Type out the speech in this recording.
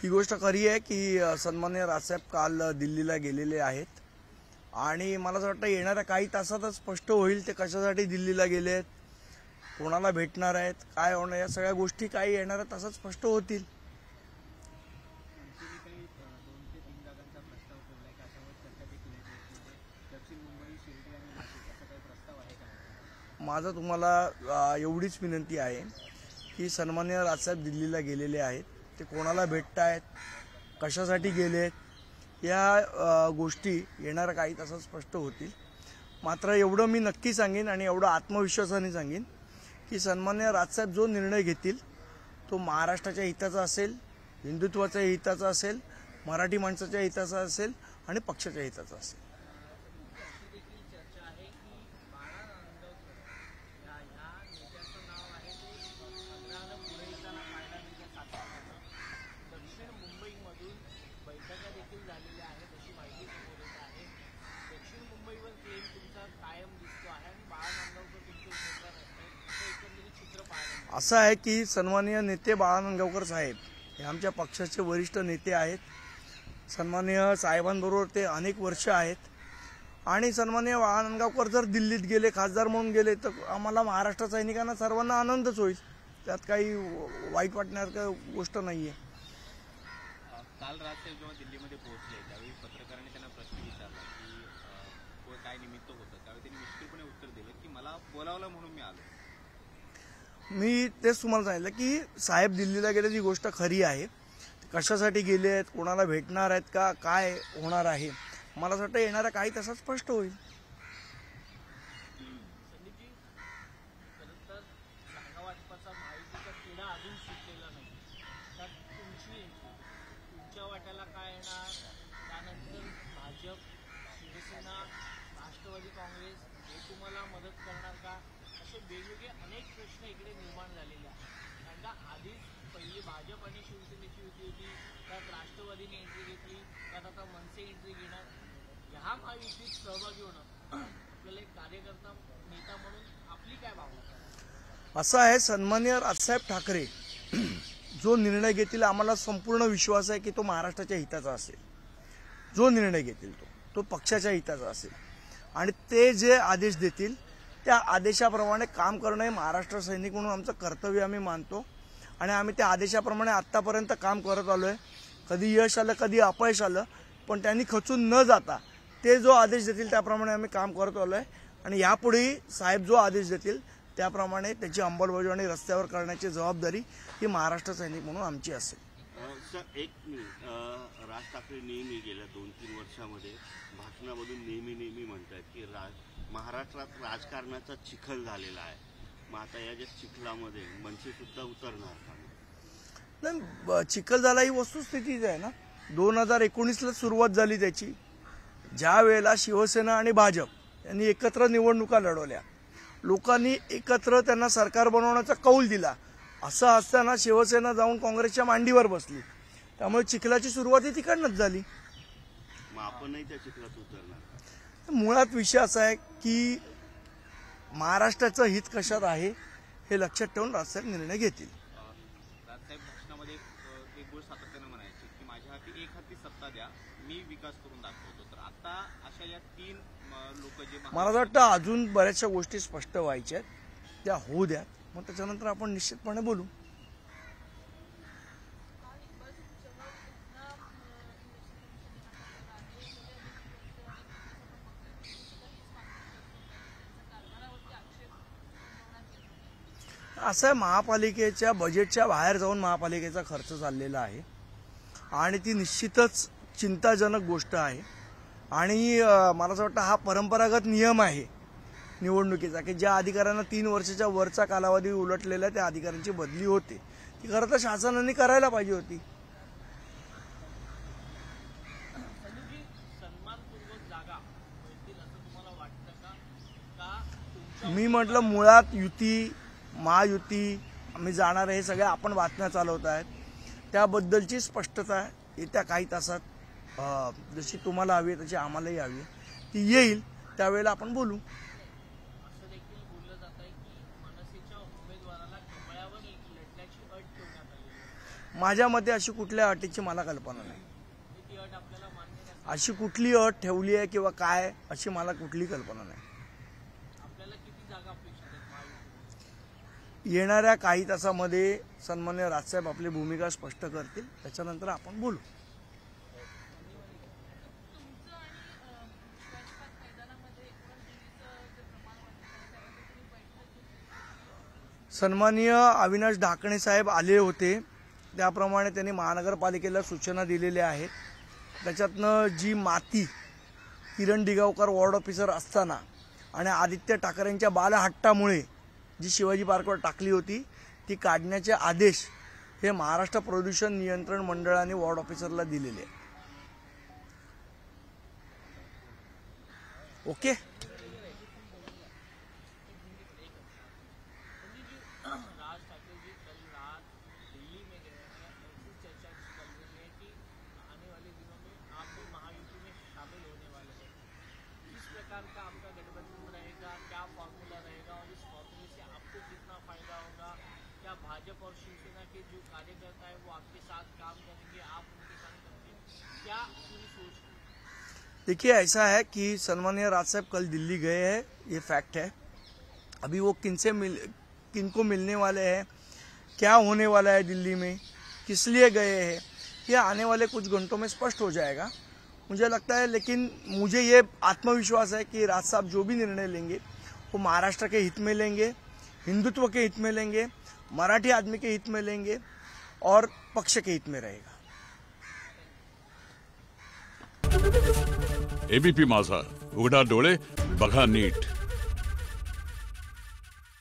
ही गोष्ट खरी आहे की सन्माननीय राजसाहेब काल दिल्लीला गेलेले आहेत आणि मला असं वाटतं येणाऱ्या काही तासातच स्पष्ट होईल ते कशासाठी दिल्लीला गेले आहेत, कोणाला भेटणार आहेत, काय होणार, या सगळ्या गोष्टी काही येणाऱ्या तासात स्पष्ट होतील. माझं तुम्हाला एवढीच विनंती आहे की सन्माननीय राजसाहेब दिल्लीला गेलेले आहेत, ते कोणाला भेटतायत, कशासाठी गेलेत, या गोष्टी येणाऱ्या काही तासात स्पष्ट होतील. मात्र एवढं मी नक्की सांगेन आणि एवढं आत्मविश्वासाने सांगेन की सन्माननीय राजसाहेब जो निर्णय घेतील तो महाराष्ट्राच्या हिताचा असेल, हिंदुत्वाच्या हिताचा असेल, मराठी माणसाच्या हिताचा असेल आणि पक्षाच्या हिताचा असेल. असं आहे की सन्माननीय नेते बाळा नांदगावकर साहेब हे आमच्या पक्षाचे वरिष्ठ नेते आहेत. सन्माननीय साहेबांबरोबर ते अनेक वर्ष आहेत आणि सन्माननीय बाळा नांदगावकर जर दिल्लीत गेले, खासदार म्हणून गेले, तर आम्हाला महाराष्ट्र सैनिकांना सर्वांना आनंदच होईल. त्यात काही वाईट वाटण्यासारखं गोष्ट नाही आहे. काल रात्री जेव्हा दिल्लीमध्ये पोहोचले त्यावेळी पत्रकारांनी त्यांना प्रश्न विचारला की काय निमित्त होतं, त्यावेळी त्यांनी निश्चितपणे उत्तर दिलं की मला बोलावलं म्हणून मी आलो. मी तेच तुम्हाला सांगितलं की साहेब दिल्लीला गेले, ती गोष्ट खरी आहे. कशासाठी गेले आहेत, कोणाला भेटणार आहेत का, काय होणार आहे, मला असं वाटतं येणाऱ्या काही तासात स्पष्ट होईल. राष्ट्रवादी काँग्रेस हे तुम्हाला मदत करणार का, असे वेगवेगळे अनेक प्रश्न इकडे निर्माण झालेले आहेत. कारण का आधीच पहिली भाजप आणि शिवसेनेची युती होती, त्यात राष्ट्रवादीने एंट्री घेतली, त्यात आता मनसे एंट्री घेणार. ह्या महायुतीत सहभागी होणं आपल्याला एक कार्यकर्ता नेता म्हणून आपली काय भावना? असं आहे, सन्माननीय राजसाहेब ठाकरे जो निर्णय घेतील आम्हाला संपूर्ण विश्वास आहे की तो महाराष्ट्राच्या हिताचा असेल. जो निर्णय घेतील तो पक्षाच्या हिताचा असेल आणि ते जे आदेश देतील त्या आदेशाप्रमाणे काम करणं हे महाराष्ट्र सैनिक म्हणून आमचं कर्तव्य आम्ही मानतो आणि आम्ही त्या आदेशाप्रमाणे आत्तापर्यंत काम करत आलो आहे. कधी यश आलं, कधी अपयश आलं, पण त्यांनी खचून न जाता ते जो आदेश देतील त्याप्रमाणे आम्ही काम करत आलो आहे आणि यापुढेही साहेब जो आदेश देतील त्याप्रमाणे त्याची अंमलबजावणी रस्त्यावर करण्याची जबाबदारी ही महाराष्ट्र सैनिक म्हणून आमची असेल. सर, एक मिनिट. राज ठाकरे नेहमी गेल्या 2-3 वर्षामध्ये भाषणामधून नेहमी म्हणतात की महाराष्ट्रात राजकारणाचा चिखल झालेला आहे. मग आता या ज्या चिखलामध्ये मनसे सुद्धा उतरणार का? नाही, चिखल झाला ही वस्तुस्थितीच आहे ना. 2019ला सुरुवात झाली त्याची, ज्या वेळेला शिवसेना आणि भाजप यांनी एकत्र निवडणुका लढवल्या, लोकांनी एकत्र त्यांना सरकार बनवण्याचा कौल दिला. असं असताना शिवसेना जाऊन काँग्रेसच्या मांडीवर बसली, त्यामुळे चिखलाची सुरुवात ही तिकडनंच झाली. मग आपणही त्या चिखलात उतरणार? मुळात विषय असा आहे की महाराष्ट्राचं हित कशात आहे हे लक्षात ठेवून राजसाहेब निर्णय घेतील. राजसाहेब भाषणामध्ये एक गोष्ट सातत्यानं म्हणायची की माझ्या हाती एक हाती सत्ता द्या, मी विकास करून दाखवतो. तर आता अशा या 3 लोक जे मला वाटतं अजून बऱ्याचशा गोष्टी स्पष्ट व्हायच्या आहेत, त्या होऊ द्या, मग त्याच्यानंतर आपण निश्चितपणे बोलू. असं आहे, महापालिकेच्या बजेटच्या बाहेर जाऊन महापालिकेचा खर्च चाललेला आहे आणि ती निश्चितच चिंताजनक गोष्ट आहे. आणि मला असं वाटतं हा परंपरागत नियम आहे निवडणुकीचा की ज्या अधिकाऱ्यांना 3 वर्षाच्या वरचा कालावधी उलटलेला त्या अधिकाऱ्यांची बदली होते, ती खरं तर शासनाने करायला पाहिजे होती. मी म्हटलं मुळात युती, महायुती, आम्ही जाणार हे सगळ्या आपण बातम्या चालवत आहेत, त्याबद्दलची स्पष्टता येत्या काही तासात जशी तुम्हाला हवी आहे तशी आम्हालाही हवी आहे ती येईल, त्यावेळेला आपण बोलू. माझ्या मते अशी कुठल्या अटीची मला कल्पना नाही. ती अट आपल्याला मान्य नाही. अशी कुठली अट ठेवली आहे किंवा काय अशी मला कुठली कल्पना नाही. आपल्याला किती जागा अपेक्षित आहेत महायुतीत? येणाऱ्या काही तासामध्ये सन्मान्य राजसाहेब आपली भूमिका स्पष्ट करतील, त्याच्यानंतर आपण बोलू. तुमचं आणि विश्वासपात मैदानामध्ये एकूणच दिल्लीचं जे प्रमाण वाटतं त्यावर तुम्ही बैठक घेतली. सन्माननीय अविनाश ढाकणे साहेब आले होते, त्याप्रमाणे त्यांनी महानगरपालिकेला सूचना दिलेल्या आहेत. त्याच्यातनं जी माती किरण दिगावकर वॉर्ड ऑफिसर असताना आणि आदित्य ठाकरेंच्या बालहट्टामुळे जी शिवाजी पार्कवर टाकली होती ती काढण्याचे आदेश हे महाराष्ट्र प्रदूषण नियंत्रण मंडळाने वॉर्ड ऑफिसरला दिलेले आहे. ओके. राज ठाकरे जी कल रात दिल्ली में गए हैं, ऐसी चर्चा चल रही है कि आने वाले दिनों में आप भी महायुति में शामिल होने वाले हैं. किस प्रकार का आपका गठबंधन रहेगा, क्या फॉर्मूला रहेगा और इस फॉर्मूले से आपको कितना फायदा होगा? क्या भाजपा और शिवसेना के जो कार्यकर्ता है वो आपके साथ काम करेंगे, आप उनके साथ करेंगे? क्या पूरी सोच है? देखिए, ऐसा है कि सन्माननीय राज साहब कल दिल्ली गए हैं, ये फैक्ट है. अभी वो किनको मिलने वाले हैं, क्या होने वाला है दिल्ली में, किस लिए गए हैं, ये आने वाले कुछ घंटों में स्पष्ट हो जाएगा मुझे लगता है. लेकिन मुझे ये आत्मविश्वास है कि राज साहब जो भी निर्णय लेंगे वो महाराष्ट्र के हित में लेंगे, हिंदुत्व के हित में लेंगे, मराठी आदमी के हित में लेंगे और पक्ष के हित में रहेगा. एबीपी माझा, उघडा डोळे बघा नीट.